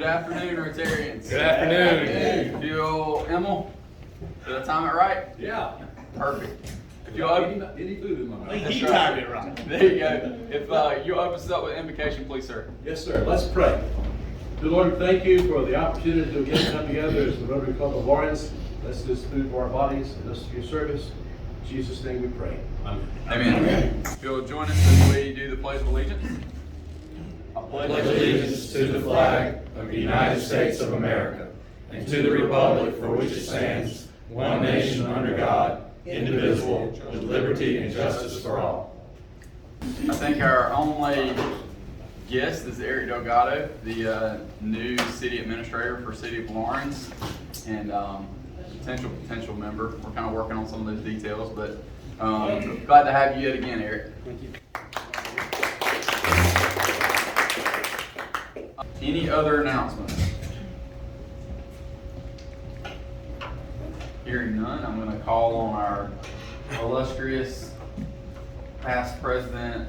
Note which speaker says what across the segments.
Speaker 1: afternoon, Rotarians.
Speaker 2: Good afternoon.
Speaker 1: You Emil, did I time it right?
Speaker 3: Yeah.
Speaker 1: Perfect. If you
Speaker 3: Any food in my mouth.
Speaker 1: He timed it right. There you go. If you open us up with invocation, please, sir.
Speaker 3: Yes, sir. Let's pray. Dear Lord, thank you for the opportunity to again come together as the Rotary Club of Lawrence. Bless this food for our bodies and this your service. In Jesus' name we pray. Amen.
Speaker 1: Amen. If you'll join us as we do the Pledge of Allegiance.
Speaker 4: I pledge allegiance to the flag of the United States of America and to the republic for which it stands, one nation under God, indivisible, with liberty and justice for all.
Speaker 1: I think our only guest is Eric Delgado, the new city administrator for City of Lawrence, and potential member. We're kind of working on some of those details, but glad to have you yet again, Eric.
Speaker 3: Thank you.
Speaker 1: Any other announcements? Hearing none, I'm going to call on our illustrious past president,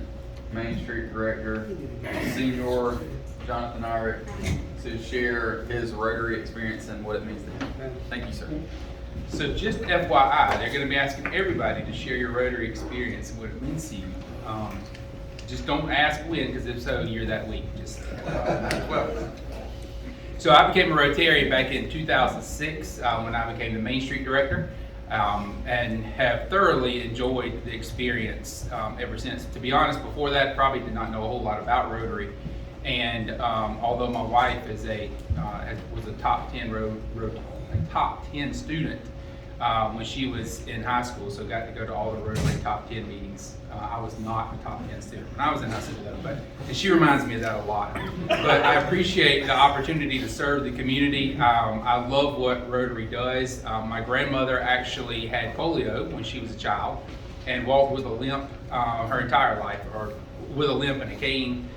Speaker 1: Main Street Director, Senior Jonathan Irick, to share his Rotary experience and what it means to him. Thank you, sir.
Speaker 2: So just FYI, they're going to be asking everybody to share your Rotary experience and what it means to you. Just don't ask when, because if so, you're that weak. Just well. So I became a Rotarian back in 2006 when I became the Main Street Director, and have thoroughly enjoyed the experience ever since. To be honest, before that, probably did not know a whole lot about Rotary. And although my wife is was a top 10 student when she was in high school, so got to go to all the Rotary top 10 meetings. I was not a top 10 student when I was in high school, though, and she reminds me of that a lot. But I appreciate the opportunity to serve the community. I love what Rotary does. My grandmother actually had polio when she was a child and walked with a limp her entire life, or with a limp and a cane.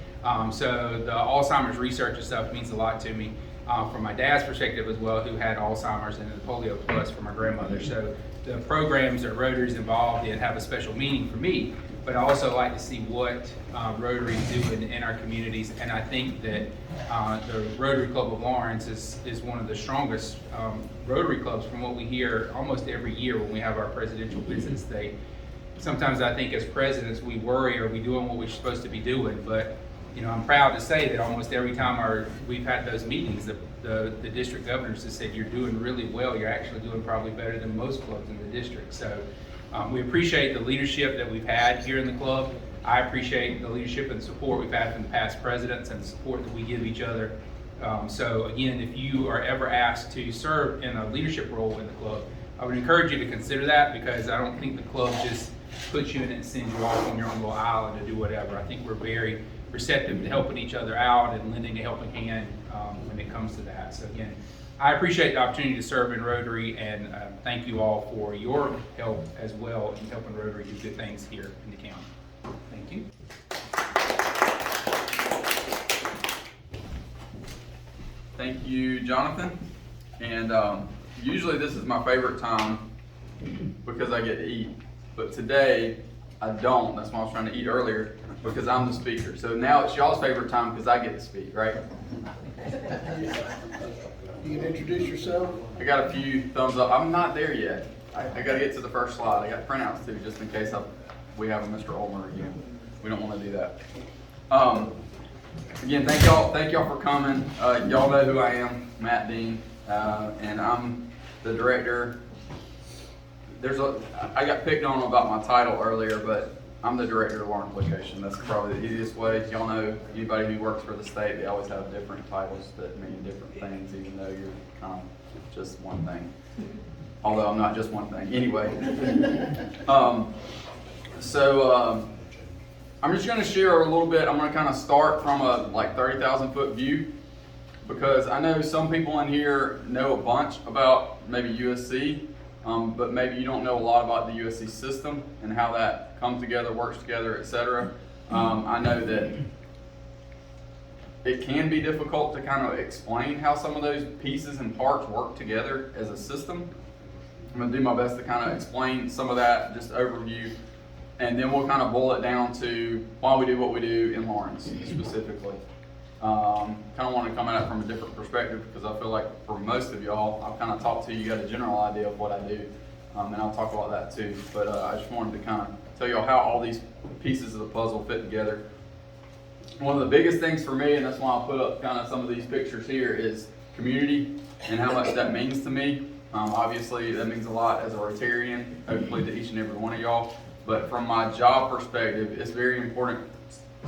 Speaker 2: So the Alzheimer's research and stuff means a lot to me. From my dad's perspective as well, who had Alzheimer's, and the polio plus for my grandmother. So the programs that Rotary's involved in have a special meaning for me, but I also like to see what Rotary is doing in our communities, and I think that the Rotary Club of Lawrence is one of the strongest Rotary clubs from what we hear almost every year when we have our presidential visits. Sometimes I think as presidents we worry, are we doing what we're supposed to be doing? But I'm proud to say that almost every time we've had those meetings, the district governors have said, you're doing really well. You're actually doing probably better than most clubs in the district. So we appreciate the leadership that we've had here in the club. I appreciate the leadership and support we've had from the past presidents and the support that we give each other. So again, if you are ever asked to serve in a leadership role in the club, I would encourage you to consider that, because I don't think the club just puts you in it and sends you off on your own little island to do whatever. I think we're very receptive to helping each other out and lending a helping hand when it comes to that. So again, I appreciate the opportunity to serve in Rotary, and thank you all for your help as well in helping Rotary do good things here in the county. Thank you.
Speaker 1: Thank you, Jonathan. And usually this is my favorite time because I get to eat, but today I don't. That's why I was trying to eat earlier, because I'm the speaker. So now it's y'all's favorite time because I get to speak, right?
Speaker 5: You can introduce yourself.
Speaker 1: I got a few thumbs up. I'm not there yet. I got to get to the first slide. I got printouts too, just in case we have a Mr. Ulmer again. We don't want to do that. Again, thank y'all for coming. Y'all know who I am, Matt Dean, and I'm the director. I got picked on about my title earlier, but I'm the director of Lawrence location. That's probably the easiest way. Y'all know anybody who works for the state, they always have different titles that mean different things, even though you're kind of just one thing. Although I'm not just one thing. Anyway, I'm just going to share a little bit. I'm going to kind of start from a 30,000 foot view, because I know some people in here know a bunch about maybe USC. But maybe you don't know a lot about the USC system and how that comes together, works together, etc. I know that it can be difficult to kind of explain how some of those pieces and parts work together as a system. I'm going to do my best to kind of explain some of that, just overview, and then we'll kind of boil it down to why we do what we do in Lawrence specifically. Kind of wanted to come at it from a different perspective because I feel like for most of y'all, I've kind of talked to you, got a general idea of what I do, and I'll talk about that too. But I just wanted to kind of tell y'all how all these pieces of the puzzle fit together. One of the biggest things for me, and that's why I put up kind of some of these pictures here, is community and how much that means to me. Obviously, that means a lot as a Rotarian, hopefully to each and every one of y'all. But from my job perspective, it's very important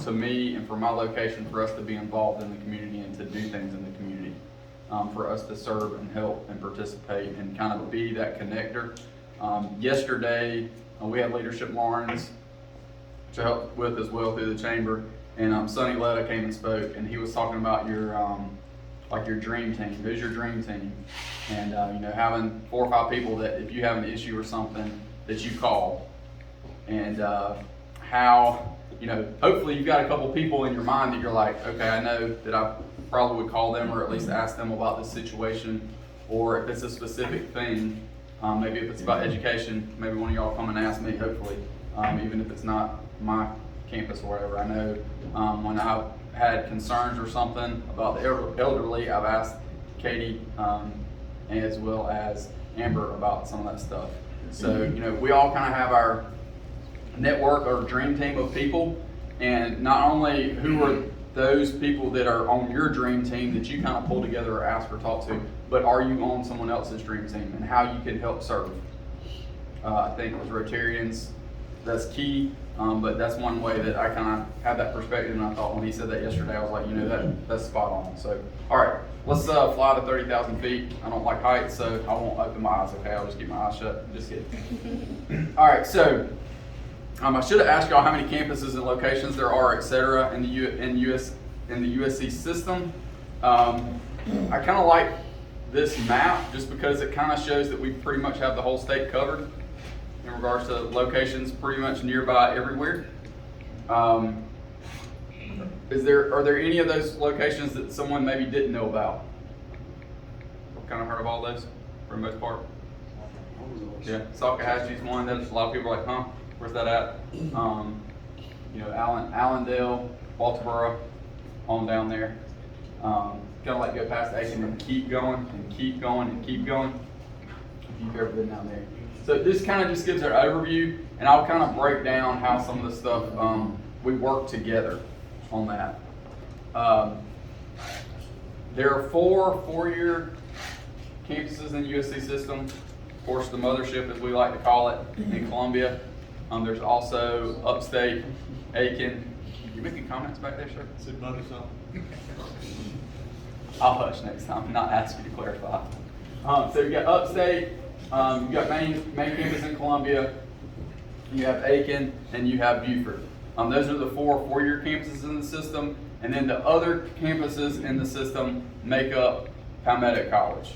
Speaker 1: to me and for my location for us to be involved in the community and to do things in the community, for us to serve and help and participate and kind of be that connector. Yesterday, we had Leadership Lawrence to help with as well through the chamber, and Sonny Letta came and spoke, and he was talking about your like your dream team. Who's your dream team? And you know, having 4 or 5 people that if you have an issue or something that you call, and how, you know, hopefully you've got a couple people in your mind that you're like, okay, I know that I probably would call them or at least ask them about this situation, or if it's a specific thing, maybe if it's about education, maybe one of y'all come and ask me, hopefully, even if it's not my campus or whatever. I know when I've had concerns or something about the elderly, I've asked Katie as well as Amber about some of that stuff. So, you know, we all kind of have our network or dream team of people, and not only who are those people that are on your dream team that you kind of pull together or ask or talk to, but are you on someone else's dream team and how you can help serve. I think as Rotarians, that's key, but that's one way that I kind of have that perspective, and I thought when he said that yesterday, I was like, you know, that's spot on. So, all right, let's fly to 30,000 feet. I don't like heights, so I won't open my eyes, okay? I'll just keep my eyes shut. Just kidding. All right, so I should have asked y'all how many campuses and locations there are, et cetera, in the USC system. I kind of like this map just because it kind of shows that we pretty much have the whole state covered in regards to locations pretty much nearby everywhere. Are there any of those locations that someone maybe didn't know about? Kind of heard of all those for the most part? Yeah, Salkehatchie's one that a lot of people are like, huh? Where's that at? You know, Allendale, Walterboro, on down there. Kind of like go past Aiken and keep going and keep going and keep going. If you've ever been down there. So this kind of just gives our overview, and I'll kind of break down how some of the stuff we work together on that. There are 4 four-year campuses in the USC system. Of course, the mothership, as we like to call it, in Columbia. There's also upstate, Aiken. You making comments back there, sir?
Speaker 4: Said money something.
Speaker 1: I'll hush next time, not ask you to clarify. So you got upstate, you got main campus in Columbia, you have Aiken, and you have Beaufort. Those are the 4 four-year campuses in the system, and then the other campuses in the system make up Palmetto College.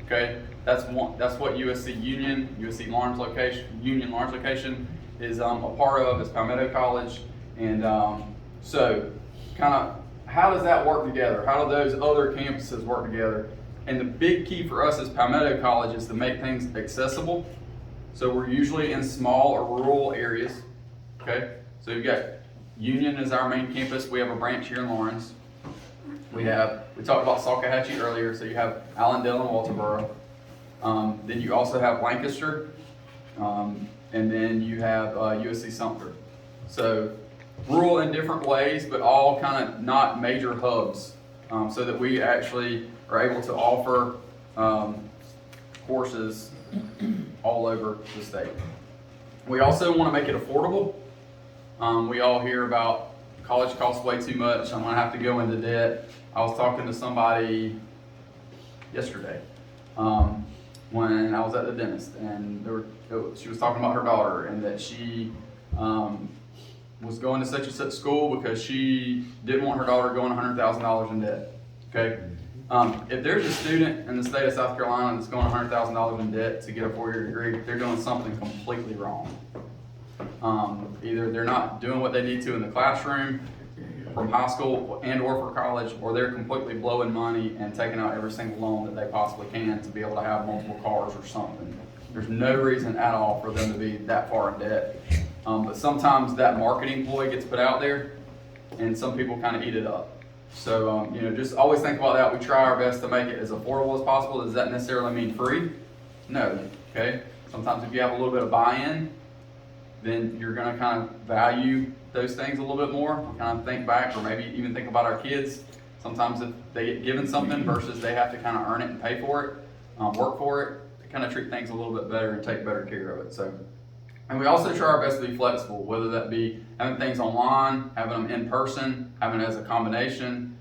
Speaker 1: Okay, that's what USC Lawrence location is a part of, is Palmetto College, and so kind of how does that work together? How do those other campuses work together? And the big key for us as Palmetto College is to make things accessible. So we're usually in small or rural areas. Okay, so you've got Union as our main campus. We have a branch here in Lawrence. We talked about Salkehatchie earlier, so you have Allendale and Walterboro. Then you also have Lancaster, and then you have USC Sumter. So rural in different ways, but all kind of not major hubs, so that we actually are able to offer courses all over the state. We also want to make it affordable. We all hear about college costs way too much. I'm going to have to go into debt. I was talking to somebody yesterday when I was at the dentist, and she was talking about her daughter and that she was going to such and such school because she didn't want her daughter going $100,000 in debt. Okay, if there's a student in the state of South Carolina that's going $100,000 in debt to get a 4-year degree, they're doing something completely wrong. Either they're not doing what they need to in the classroom from high school and or for college, or they're completely blowing money and taking out every single loan that they possibly can to be able to have multiple cars or something. There's no reason at all for them to be that far in debt. But sometimes that marketing ploy gets put out there, and some people kind of eat it up. So, just always think about that. We try our best to make it as affordable as possible. Does that necessarily mean free? No, okay? Sometimes if you have a little bit of buy-in, then you're gonna kind of value those things a little bit more, kind of think back, or maybe even think about our kids. Sometimes if they get given something versus they have to kind of earn it and pay for it, work for it, to kind of treat things a little bit better and take better care of it. So, and we also try our best to be flexible, whether that be having things online, having them in person, having it as a combination,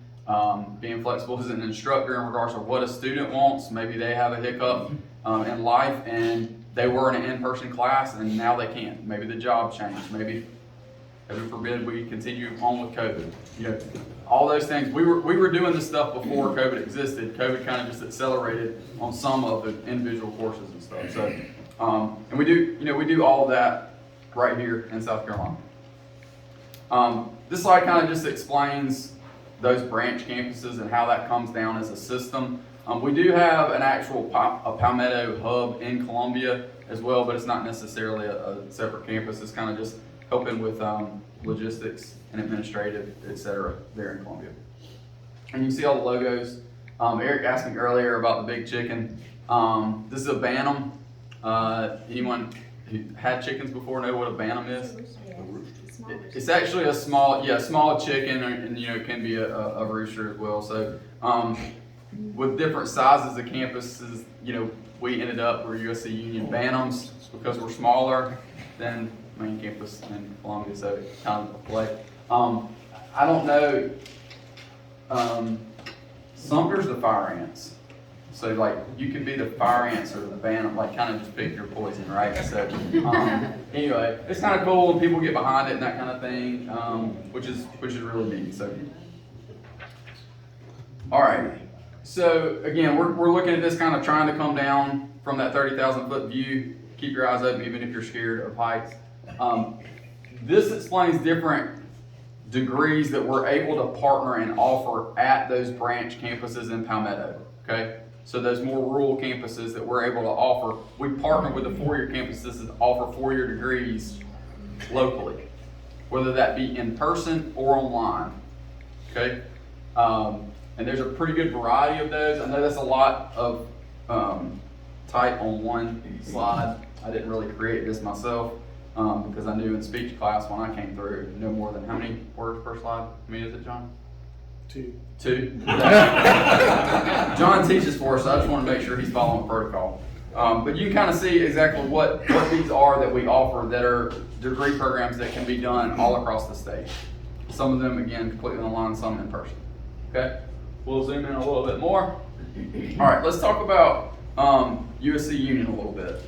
Speaker 1: being flexible as an instructor in regards to what a student wants. Maybe they have a hiccup in life and they were in an in-person class and now they can't. Maybe the job changed. Maybe, heaven forbid, we continue on with COVID. All those things. We were doing this stuff before COVID existed. COVID kind of just accelerated on some of the individual courses and stuff. So, and we do all of that right here in South Carolina. This slide kind of just explains those branch campuses and how that comes down as a system. We do have an actual Palmetto hub in Columbia as well, but it's not necessarily a separate campus. It's kind of just helping with logistics and administrative, etc. there in Columbia. And you see all the logos. Eric asked me earlier about the big chicken. This is a Bantam. Anyone who had chickens before know what a Bantam is? It's actually a small chicken, and it can be a rooster as well. So with different sizes of campuses, we ended up we're USC Union Bantams because we're smaller than main campus in Columbia, so kind of a play. I don't know. Sumter's the fire ants. So like you can be the fire ants or the Bantam, like kind of just pick your poison, right? So anyway, it's kind of cool when people get behind it and that kind of thing, which is really neat. So all right. So again, we're looking at this kind of trying to come down from that 30,000 foot view. Keep your eyes open even if you're scared of heights. This explains different degrees that we're able to partner and offer at those branch campuses in Palmetto, okay? So those more rural campuses that we're able to offer, we partner with the four-year campuses that offer four-year degrees locally, whether that be in person or online, okay? And there's a pretty good variety of those. I know that's a lot of type on one slide. I didn't really create this myself because I knew in speech class when I came through, no more than how many words per slide? How many is it, John? Two. John teaches for us, so I just want to make sure he's following protocol. But you can kind of see exactly what these are that we offer that are degree programs that can be done all across the state. Some of them, again, completely online, some in person. Okay? We'll zoom in a little bit more. All right, let's talk about USC Union a little bit.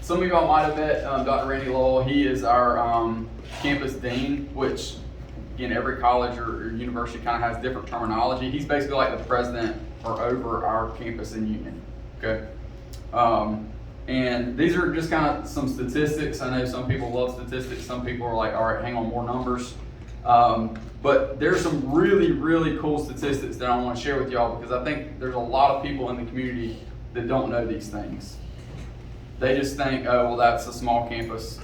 Speaker 1: Some of y'all might have met Dr. Randy Lowell. He is our campus dean, which, again, every college or university kind of has different terminology. He's basically like the president or over our campus in Union, okay? And these are just kind of some statistics. I know some people love statistics. Some people are like, all right, hang on, more numbers. But there's some really, really cool statistics that I want to share with y'all because I think there's a lot of people in the community that don't know these things. They just think, oh, well, that's a small campus,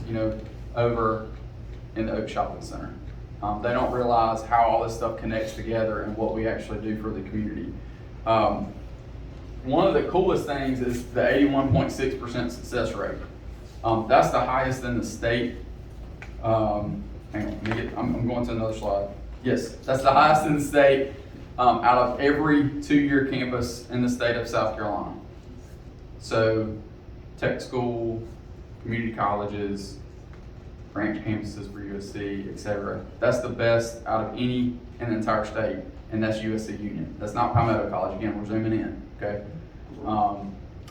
Speaker 1: over in the Oak Shopping Center. They don't realize how all this stuff connects together and what we actually do for the community. One of the coolest things is the 81.6% success rate. That's the highest in the state. Hang on, I'm going to another slide. Yes, that's the highest in the state out of every 2-year campus in the state of South Carolina. So tech school, community colleges, branch campuses for USC, etc. That's the best out of any in the entire state, and that's USC Union. That's not Palmetto College. Again, we're zooming in, okay?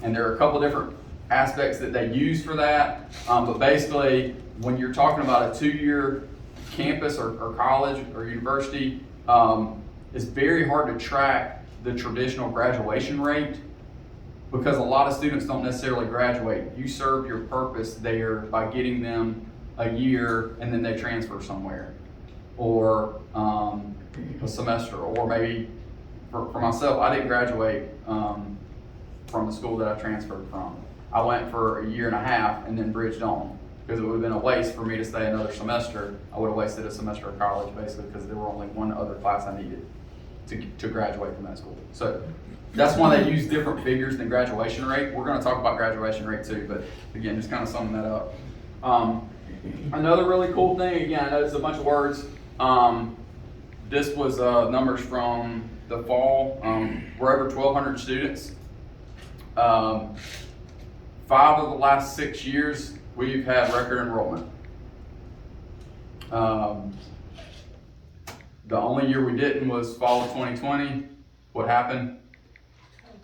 Speaker 1: And there are a couple different aspects that they use for that, but basically, when you're talking about a 2-year campus or college or university, it's very hard to track the traditional graduation rate because a lot of students don't necessarily graduate. You serve your purpose there by getting them a year and then they transfer somewhere, or a semester, or maybe for myself, I didn't graduate from the school that I transferred from. I went for a year and a half and then bridged on. because it would have been a waste for me to stay another semester. I would have wasted a semester of college basically, because there were only one other class I needed to graduate from that school. So that's why they use different figures than graduation rate. We're gonna talk about graduation rate too, but again, just kind of summing that up. Another really cool thing, again, I know it's a bunch of words. This was numbers from the fall. We're over 1,200 students. 5 of the last 6 years, we've had record enrollment. The only year we didn't was fall of 2020. What happened?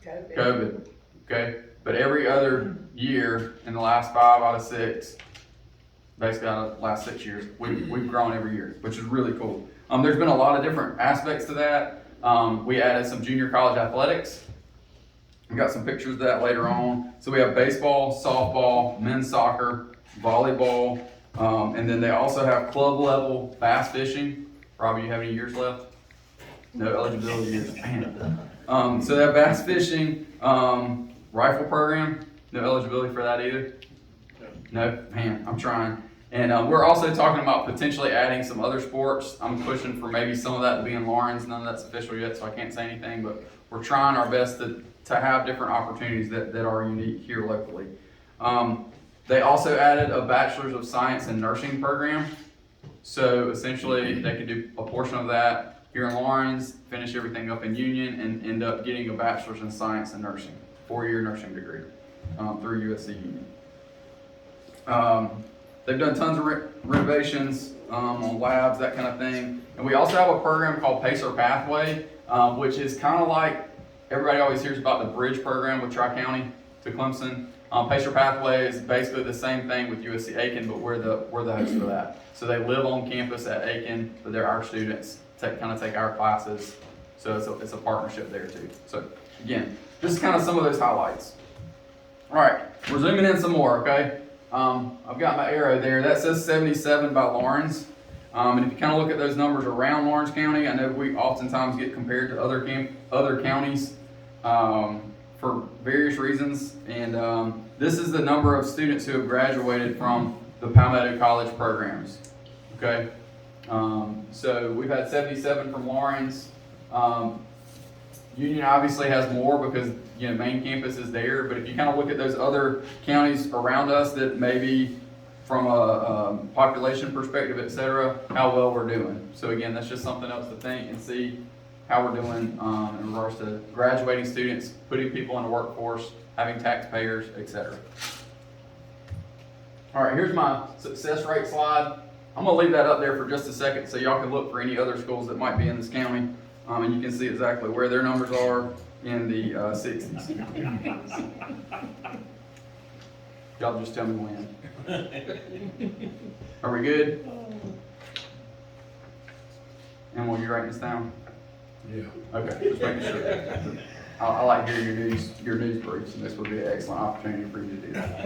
Speaker 1: COVID. Okay, but every other year in the last 5 out of 6, basically out of the last 6 years, we've grown every year, which is really cool. There's been a lot of different aspects to that. We added some junior college athletics. We got some pictures of that later on. So we have baseball, softball, men's soccer, volleyball, and then they also have club level bass fishing. Robbie, you have any years left? No eligibility years. Man. So they have bass fishing, rifle program. No eligibility for that either. No, man, I'm trying. And we're also talking about potentially adding some other sports. I'm pushing for maybe some of that to be in Lawrence. None of that's official yet, so I can't say anything, but we're trying our best to have different opportunities that are unique here locally. They also added a Bachelor's of Science in Nursing program. So essentially, they could do a portion of that here in Lawrence, finish everything up in Union, and end up getting a Bachelor's in Science in Nursing, 4-year nursing degree through USC Union. They've done tons of renovations on labs, that kind of thing. And we also have a program called Pacer Pathway, which is kind of like, everybody always hears about the bridge program with Tri-County to Clemson. Pacer Pathway is basically the same thing with USC Aiken, but we're the host for that. So they live on campus at Aiken, but they're our students, take our classes. So it's a partnership there too. So again, this is kind of some of those highlights. All right, we're zooming in some more, okay? I've got my arrow there. That says 77 by Lawrence. And if you kind of look at those numbers around Lawrence County, I know we oftentimes get compared to other counties for various reasons. And this is the number of students who have graduated from the Palmetto College programs. Okay, so we've had 77 from Lawrence. Union obviously has more because main campus is there. But if you kind of look at those other counties around us that maybe from a population perspective, et cetera, how well we're doing. So again, that's just something else to think and see how we're doing in regards to graduating students, putting people in the workforce, having taxpayers, et cetera. All right, here's my success rate slide. I'm gonna leave that up there for just a second so y'all can look for any other schools that might be in this county. And you can see exactly where their numbers are in the 60s. Y'all just tell me when. Are we good? And will you write this down?
Speaker 3: Yeah.
Speaker 1: Okay, just making sure. I like hearing your news briefs, and this would be an excellent opportunity for you to do that.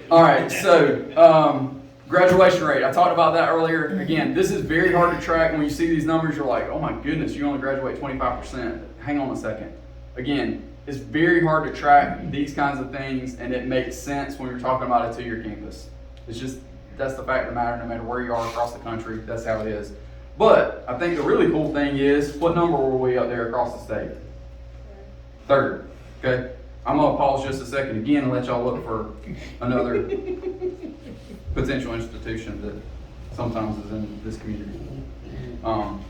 Speaker 1: All right, so graduation rate. I talked about that earlier. Again, this is very hard to track. When you see these numbers, you're like, oh my goodness, you only graduate 25%. Hang on a second. Again, it's very hard to track these kinds of things, and it makes sense when you're talking about a 2-year campus. It's just, that's the fact of the matter, no matter where you are across the country, that's how it is. But I think the really cool thing is, what number were we up there across the state? 3rd. Okay? I'm going to pause just a second again and let y'all look for another potential institution that sometimes is in this community. On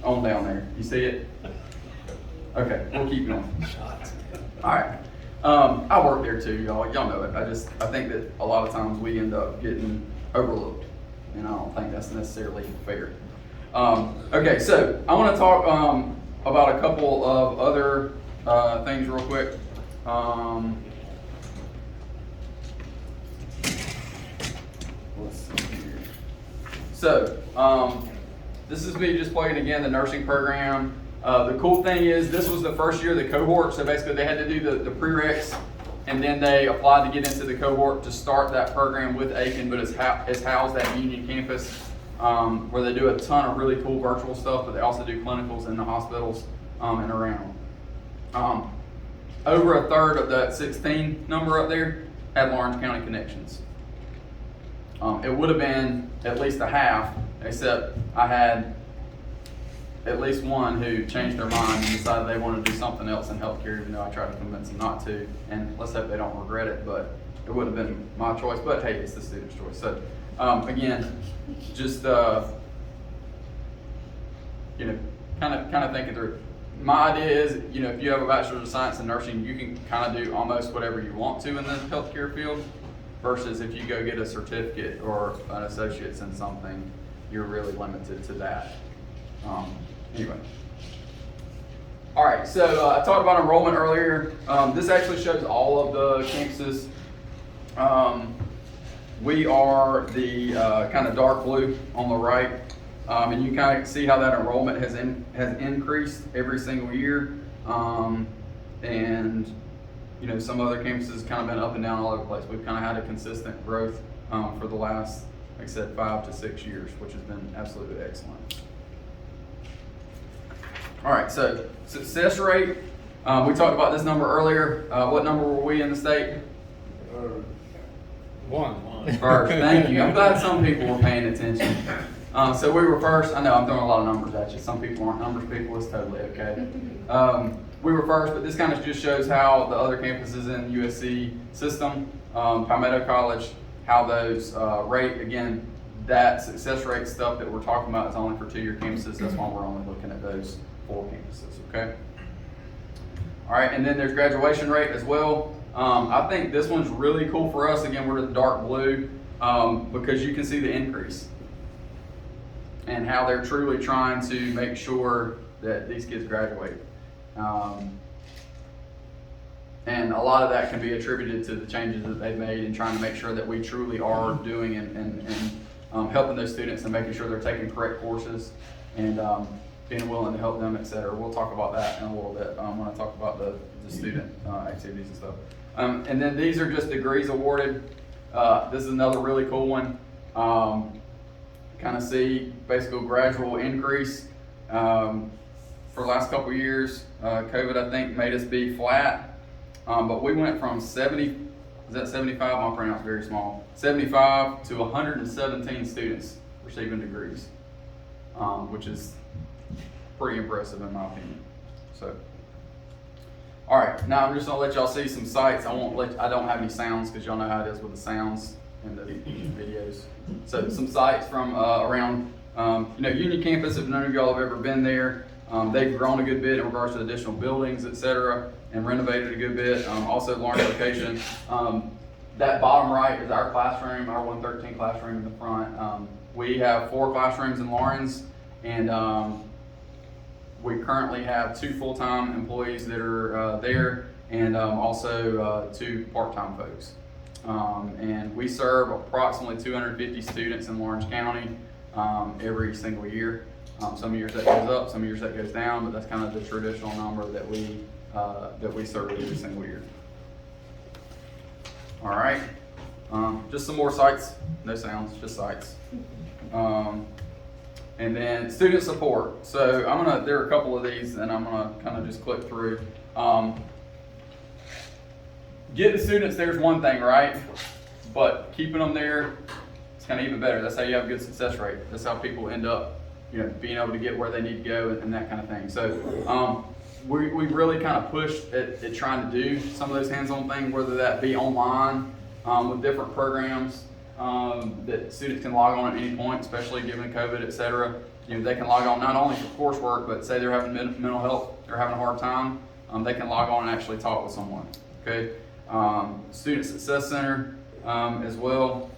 Speaker 1: down there. You see it? Okay, we'll keep going. All right. I work there too, y'all. Y'all know it. I think that a lot of times we end up getting overlooked, and I don't think that's necessarily fair. Okay, so I want to talk about a couple of other things real quick. Let's see here. So, this is me just plugging again the nursing program. The cool thing is this was the first year of the cohort, so basically they had to do the prereqs, and then they applied to get into the cohort to start that program with Aiken, but it's housed at Union campus, where they do a ton of really cool virtual stuff, but they also do clinicals in the hospitals and around. over a third of that 16 number up there had Lawrence County connections. It would have been at least a half, except I had at least one who changed their mind and decided they wanted to do something else in healthcare, even though I tried to convince them not to. And let's hope they don't regret it, but it would have been my choice. But hey, it's the student's choice. So again, just kind of thinking through. My idea is, if you have a Bachelor of Science in nursing, you can kind of do almost whatever you want to in the healthcare field, versus if you go get a certificate or an associate's in something, you're really limited to that. Anyway. All right, so I talked about enrollment earlier. This actually shows all of the campuses. We are the kind of dark blue on the right. And you kind of see how that enrollment has increased every single year. And some other campuses kind of been up and down all over the place. We've kind of had a consistent growth for the last, like I said, 5 to 6 years, which has been absolutely excellent. All right, so success rate. We talked about this number earlier. What number were we in the state?
Speaker 2: One.
Speaker 1: First, thank you. I'm glad some people were paying attention. So we were first. I know I'm throwing a lot of numbers at you. Some people aren't numbers people. It's totally okay. We were first, but this kind of just shows how the other campuses in the USC system, Palmetto College, how those rate. Again, that success rate stuff that we're talking about is only for 2-year campuses. That's why we're only looking at those 4 campuses. Okay. All right, and then there's graduation rate as well. I think this one's really cool for us. Again, we're the dark blue because you can see the increase and how they're truly trying to make sure that these kids graduate. And a lot of that can be attributed to the changes that they've made in trying to make sure that we truly are doing and helping those students and making sure they're taking correct courses and being willing to help them, et cetera. We'll talk about that in a little bit when I talk about the student activities and stuff. And then these are just degrees awarded. This is another really cool one. Kind of see basically a gradual increase for the last couple of years. COVID, I think, made us be flat, but we went from 70, is that 75? My pronounce very small. 75 to 117 students receiving degrees, which is pretty impressive in my opinion. So, all right, now I'm just gonna let y'all see some sites. I don't have any sounds because y'all know how it is with the sounds in the videos. So some sites from around, Union Campus, if none of y'all have ever been there, they've grown a good bit in regards to additional buildings, et cetera, and renovated a good bit. Also Lawrence location. That bottom right is our classroom, our 113 classroom in the front. We have 4 classrooms in Lawrence, and we currently have 2 full-time employees that are there, and also 2 part-time folks. And we serve approximately 250 students in Lawrence County every single year. Some years that goes up, some years that goes down, but that's kind of the traditional number that we serve every single year. All right, just some more sites, no sounds, just sites. And then student support. So there are a couple of these, and I'm gonna kind of just click through. Getting students there is one thing, right? But keeping them there is kind of even better. That's how you have a good success rate. That's how people end up, being able to get where they need to go and that kind of thing. So we really kind of pushed at trying to do some of those hands-on things, whether that be online with different programs that students can log on at any point, especially given COVID, et cetera. They can log on not only for coursework, but say they're having mental health, they're having a hard time, they can log on and actually talk with someone. Okay. Student Success Center as well,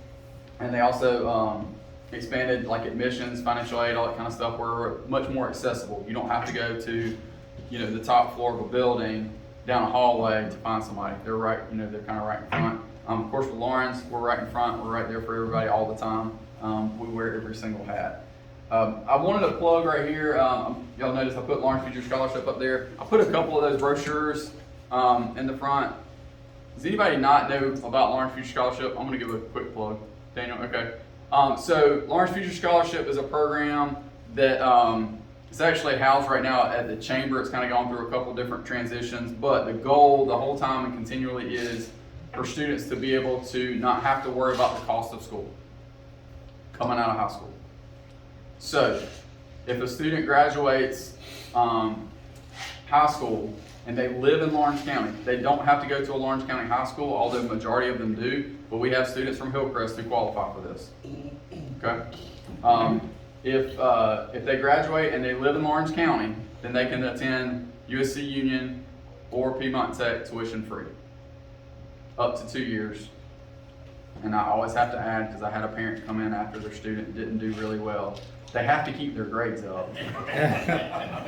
Speaker 1: and they also expanded like admissions, financial aid, all that kind of stuff. We're much more accessible. You don't have to go to the top floor of a building down a hallway to find somebody. They're right, they're kind of right in front. Of course, with Lawrence, we're right in front. We're right there for everybody all the time. We wear every single hat. I wanted to plug right here. Y'all notice I put Lawrence Future Scholarship up there. I put a couple of those brochures in the front. Does anybody not know about Lawrence Future Scholarship? I'm going to give a quick plug. Daniel, okay. So Lawrence Future Scholarship is a program that It's actually housed right now at the chamber. It's kind of gone through a couple different transitions, but the goal the whole time and continually is for students to be able to not have to worry about the cost of school coming out of high school. So, if a student graduates high school and they live in Lawrence County, they don't have to go to a Lawrence County high school, although the majority of them do, but we have students from Hillcrest who qualify for this. Okay? If they graduate and they live in Lawrence County, then they can attend USC Union or Piedmont Tech tuition free, up to 2 years. And I always have to add, because I had a parent come in after their student didn't do really well, they have to keep their grades up. I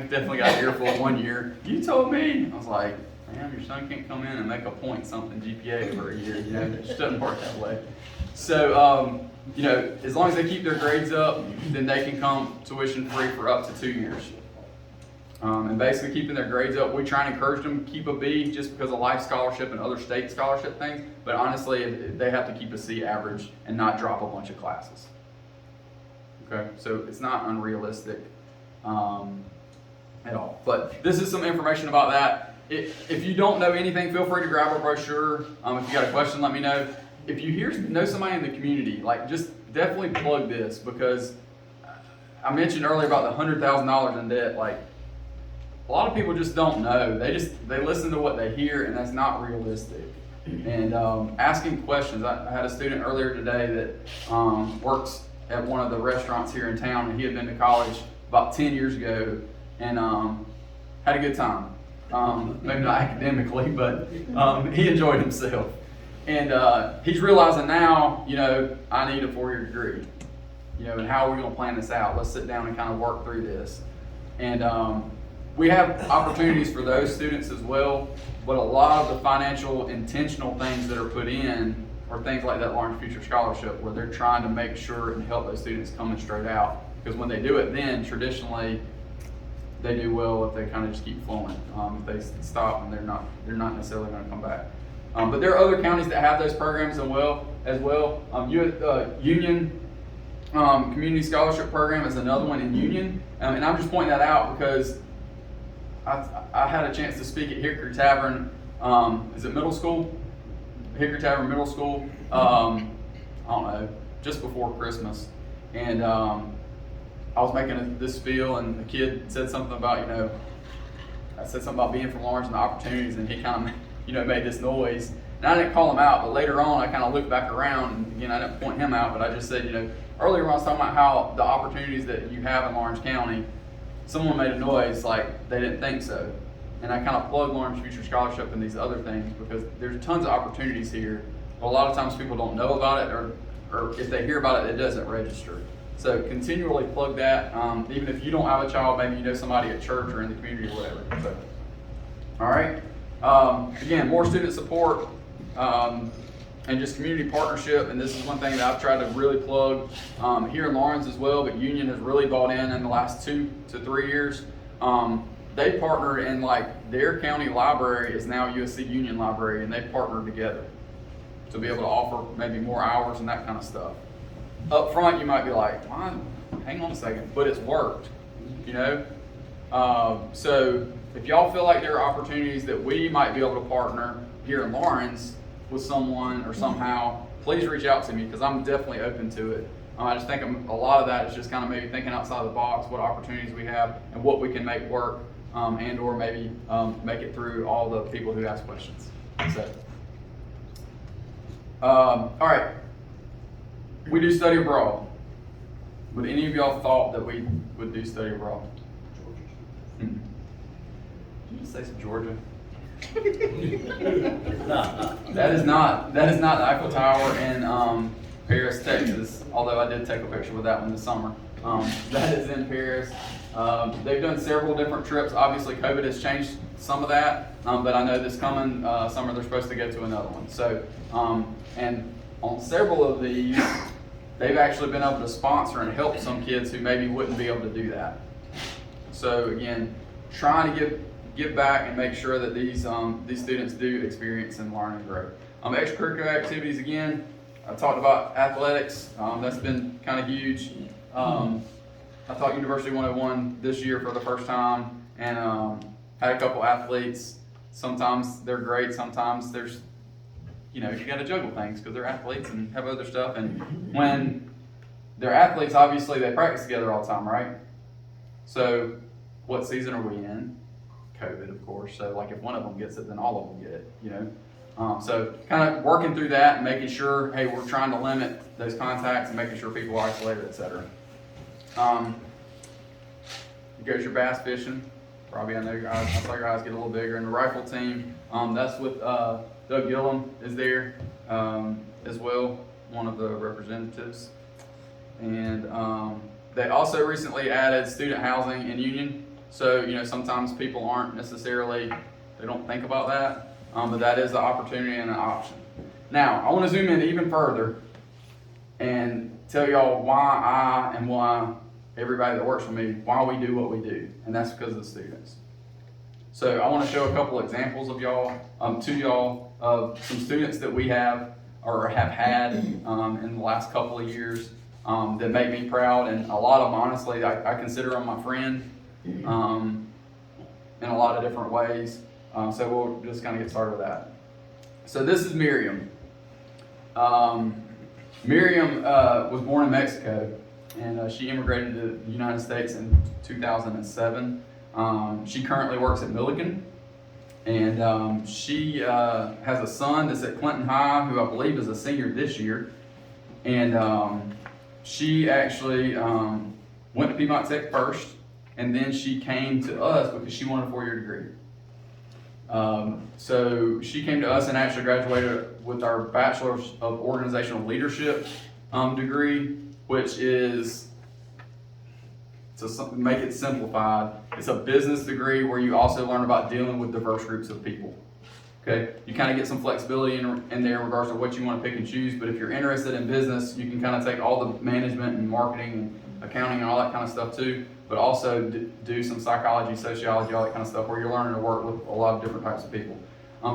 Speaker 1: definitely got an earful 1 year. You told me. I was like, man, your son can't come in and make a point something GPA for a year. You know, it just doesn't work that way. So, you know, as long as they keep their grades up, then they can come tuition free for up to 2 years. And basically keeping their grades up, we try and encourage them to keep a B just because of life scholarship and other state scholarship things. But honestly, they have to keep a C average and not drop a bunch of classes. Okay, so it's not unrealistic at all. But this is some information about that. If you don't know anything, feel free to grab a brochure. If you got a question, let me know. If you know somebody in the community, like just definitely plug this, because I mentioned earlier about the $100,000 in debt. Like a lot of people just don't know. They listen to what they hear, and that's not realistic. And asking questions. I had a student earlier today that works at one of the restaurants here in town, and he had been to college about 10 years ago and had a good time. Maybe not academically, but he enjoyed himself. And he's realizing now, you know, I need a 4-year degree. You know, and how are we going to plan this out? Let's sit down and kind of work through this. And we have opportunities for those students as well, but a lot of the financial intentional things that are put in are things like that Lawrence Future Scholarship, where they're trying to make sure and help those students coming straight out. Because when they do it then, traditionally, they do well if they kind of just keep flowing. If they stop, and they're not necessarily going to come back. But there are other counties that have those programs as well. Union Community Scholarship Program is another one in Union. And I'm just pointing that out because I had a chance to speak at Hickory Tavern. Is it middle school? Hickory Tavern Middle School. I don't know, just before Christmas. And I was making this spiel, and the kid said something about, you know, I said something about being from Lawrence and the opportunities, and he kind of, you know, made this noise. And I didn't call him out, but later on I kind of looked back around, and again, I didn't point him out, but I just said, you know, earlier when I was talking about how the opportunities that you have in Lawrence County, someone made a noise like they didn't think so. And I kind of plug Lawrence Future Scholarship and these other things because there's tons of opportunities here, but a lot of times people don't know about it, or if they hear about it, it doesn't register. So continually plug that. Even if you don't have a child, maybe you know somebody at church or in the community or whatever. So, all right. Again, more student support and just community partnership. And this is one thing that I've tried to really plug here in Lawrence as well, but Union has really bought in the last 2 to 3 years. They partnered in, like, their county library is now USC Union Library, and they partnered together to be able to offer maybe more hours and that kind of stuff. Up front, you might be like, hang on a second, but it's worked, you know? So if y'all feel like there are opportunities that we might be able to partner here in Lawrence with someone or somehow, please reach out to me because I'm definitely open to it. I just think a lot of that is just kind of maybe thinking outside the box, what opportunities we have and what we can make work, and or maybe make it through all the people who ask questions. So, all right. We do study abroad. Would any of y'all thought that we would do study abroad? Did you just say some Georgia? That is not the Eiffel Tower in Paris, Texas. Although I did take a picture with that one this summer. That is in Paris. They've done several different trips. Obviously, COVID has changed some of that, but I know this coming summer they're supposed to go to another one. So, and on several of these, they've actually been able to sponsor and help some kids who maybe wouldn't be able to do that. So again, trying to give back and make sure that these students do experience and learn and grow. Extracurricular activities, again, I talked about athletics. That's been kind of huge. I taught University 101 this year for the first time, and had a couple athletes. Sometimes they're great, sometimes there's, you gotta juggle things because they're athletes and have other stuff. And when they're athletes, obviously they practice together all the time, right? So what season are we in? COVID, of course. So like if one of them gets it, then all of them get it, So kind of working through that and making sure, hey, we're trying to limit those contacts and making sure people are isolated, et cetera. You go your bass fishing. Probably I saw your eyes get a little bigger. And the rifle team, that's with Doug Gillum is there as well, one of the representatives. And they also recently added student housing in Union. So, sometimes people aren't necessarily, they don't think about that, but that is an opportunity and an option. Now, I want to zoom in even further and tell y'all why I and why everybody that works for me, why we do what we do, and that's because of the students. So I want to show a couple examples of y'all, to y'all, of some students that we have or have had in the last couple of years that make me proud, and a lot of them, honestly, I consider them my friend in a lot of different ways. So we'll just kind of get started with that. So this is Miriam. Miriam was born in Mexico, and she immigrated to the United States in 2007. She currently works at Milligan, and she has a son that's at Clinton High, who I believe is a senior this year. And she actually went to Piedmont Tech first, and then she came to us because she wanted a 4-year degree. So she came to us and actually graduated with our Bachelor of Organizational Leadership degree, which is, to make it simplified, it's a business degree where you also learn about dealing with diverse groups of people. Okay, you kind of get some flexibility in there in regards to what you want to pick and choose, but if you're interested in business, you can kind of take all the management and marketing and accounting and all that kind of stuff too, but also do some psychology, sociology, all that kind of stuff where you're learning to work with a lot of different types of people.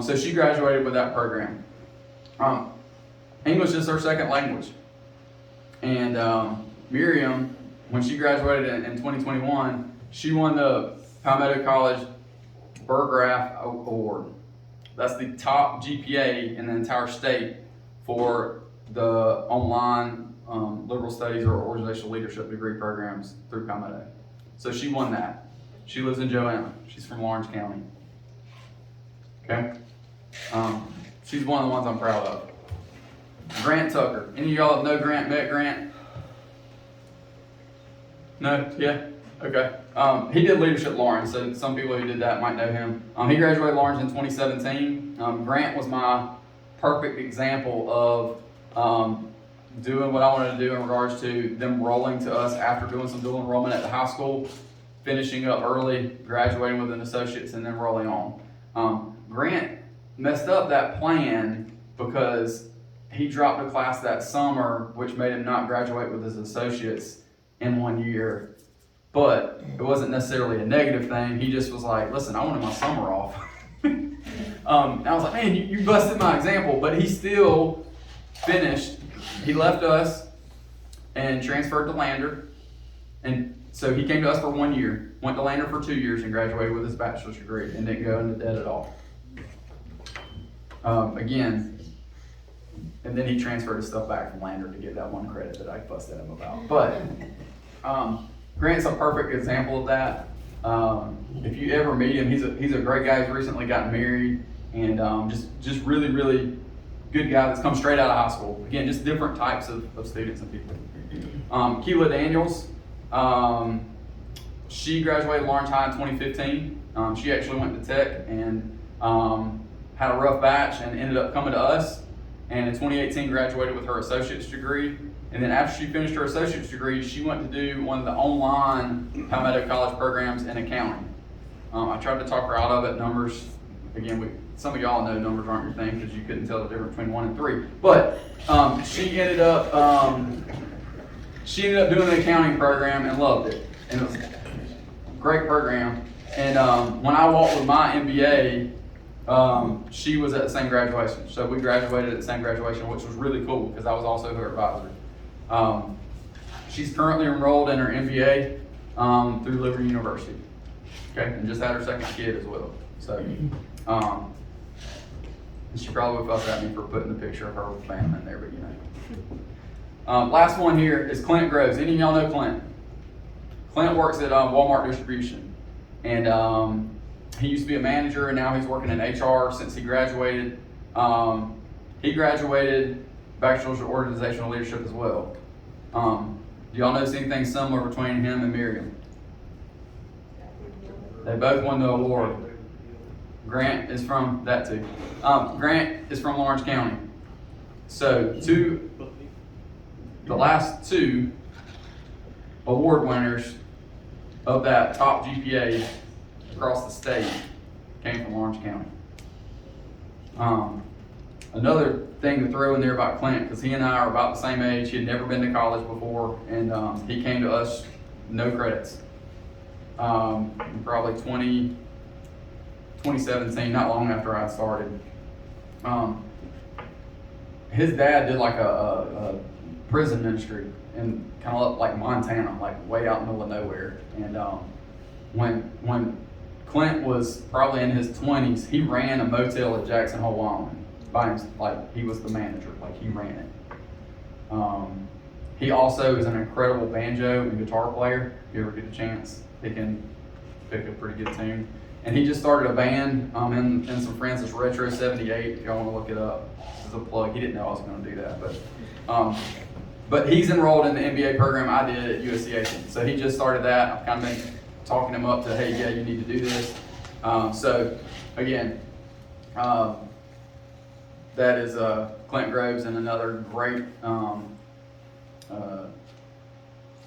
Speaker 1: So she graduated with that program. English is her second language. And Miriam, when she graduated in 2021, she won the Palmetto College Burgraff Award. That's the top GPA in the entire state for the online liberal studies or organizational leadership degree programs through Palmetto. So she won that. She lives in Joanna. She's from Lawrence County. Okay? She's one of the ones I'm proud of. Grant Tucker. Any of y'all that know Grant, met Grant? No? Yeah? Okay. He did leadership Lawrence, so some people who did that might know him. He graduated Lawrence in 2017. Grant was my perfect example of doing what I wanted to do in regards to them rolling to us after doing some dual enrollment at the high school, finishing up early, graduating with an associate's, and then rolling on. Grant messed up that plan because he dropped a class that summer, which made him not graduate with his associates in 1 year. But it wasn't necessarily a negative thing. He just was like, listen, I wanted my summer off. And I was like, man, you busted my example. But he still finished. He left us and transferred to Lander. And so he came to us for 1 year, went to Lander for 2 years, and graduated with his bachelor's degree and didn't go into debt at all. Again, and then he transferred his stuff back from Lander to get that one credit that I fussed at him about. But Grant's a perfect example of that. If you ever meet him, he's a great guy. He's recently gotten married, and just really, really good guy that's come straight out of high school. Again, just different types of students and people. Keela Daniels, she graduated Lawrence High in 2015. She actually went to Tech and had a rough batch and ended up coming to us. And in 2018 graduated with her associate's degree. And then after she finished her associate's degree, she went to do one of the online Palmetto College programs in accounting. I tried to talk her out of it. Numbers, again, some of y'all know numbers aren't your thing because you couldn't tell the difference between 1 and 3. But she ended up doing the accounting program and loved it. And it was a great program. And when I walked with my MBA, she was at the same graduation. So we graduated at the same graduation, which was really cool because I was also her advisor. She's currently enrolled in her MBA through Liberty University. Okay, and just had her second kid as well. So, and she probably would fuss at me for putting the picture of her family in there, but you know. Last one here is Clint Groves. Any of y'all know Clint? Clint works at Walmart Distribution, and he used to be a manager, and now he's working in HR since he graduated. He graduated Bachelor's of Organizational Leadership as well. Do y'all notice anything similar between him and Miriam? They both won the award. Grant is from that too. Grant is from Lawrence County. So the last two award winners of that top GPA across the state came from Lawrence County. Another thing to throw in there about Clint, because he and I are about the same age. He had never been to college before, and he came to us no credits. Probably 2017, not long after I started. His dad did like a prison ministry in kind of like Montana, like way out in the middle of nowhere. And when Clint was probably in his 20s, he ran a motel at Jackson Hole, Wyoming. By him, like he was the manager, like he ran it. He also is an incredible banjo and guitar player. If you ever get a chance, he can pick a pretty good tune. And he just started a band in some friends. It's Retro 78. If y'all want to look it up, this is a plug. He didn't know I was going to do that, but he's enrolled in the MBA program I did at USC. So he just started that. I've kind of been talking him up to, hey, yeah, you need to do this. So again. That is Clint Groves, and another great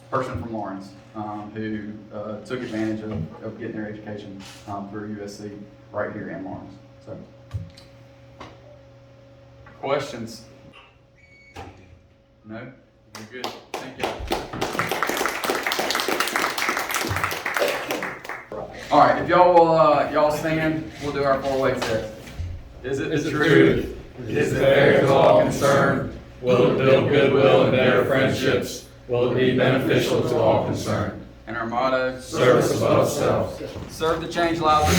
Speaker 1: person from Lawrence who took advantage of getting their education through USC right here in Lawrence. So, questions? No? You're good. Thank you. All right, if y'all will y'all stand, we'll do our 4-way test. Is it the truth?
Speaker 4: Is it fair to all concerned? Will it build goodwill and better friendships? Will it be beneficial to all concerned?
Speaker 1: And our motto?
Speaker 4: Service above self.
Speaker 1: Serve the change lives of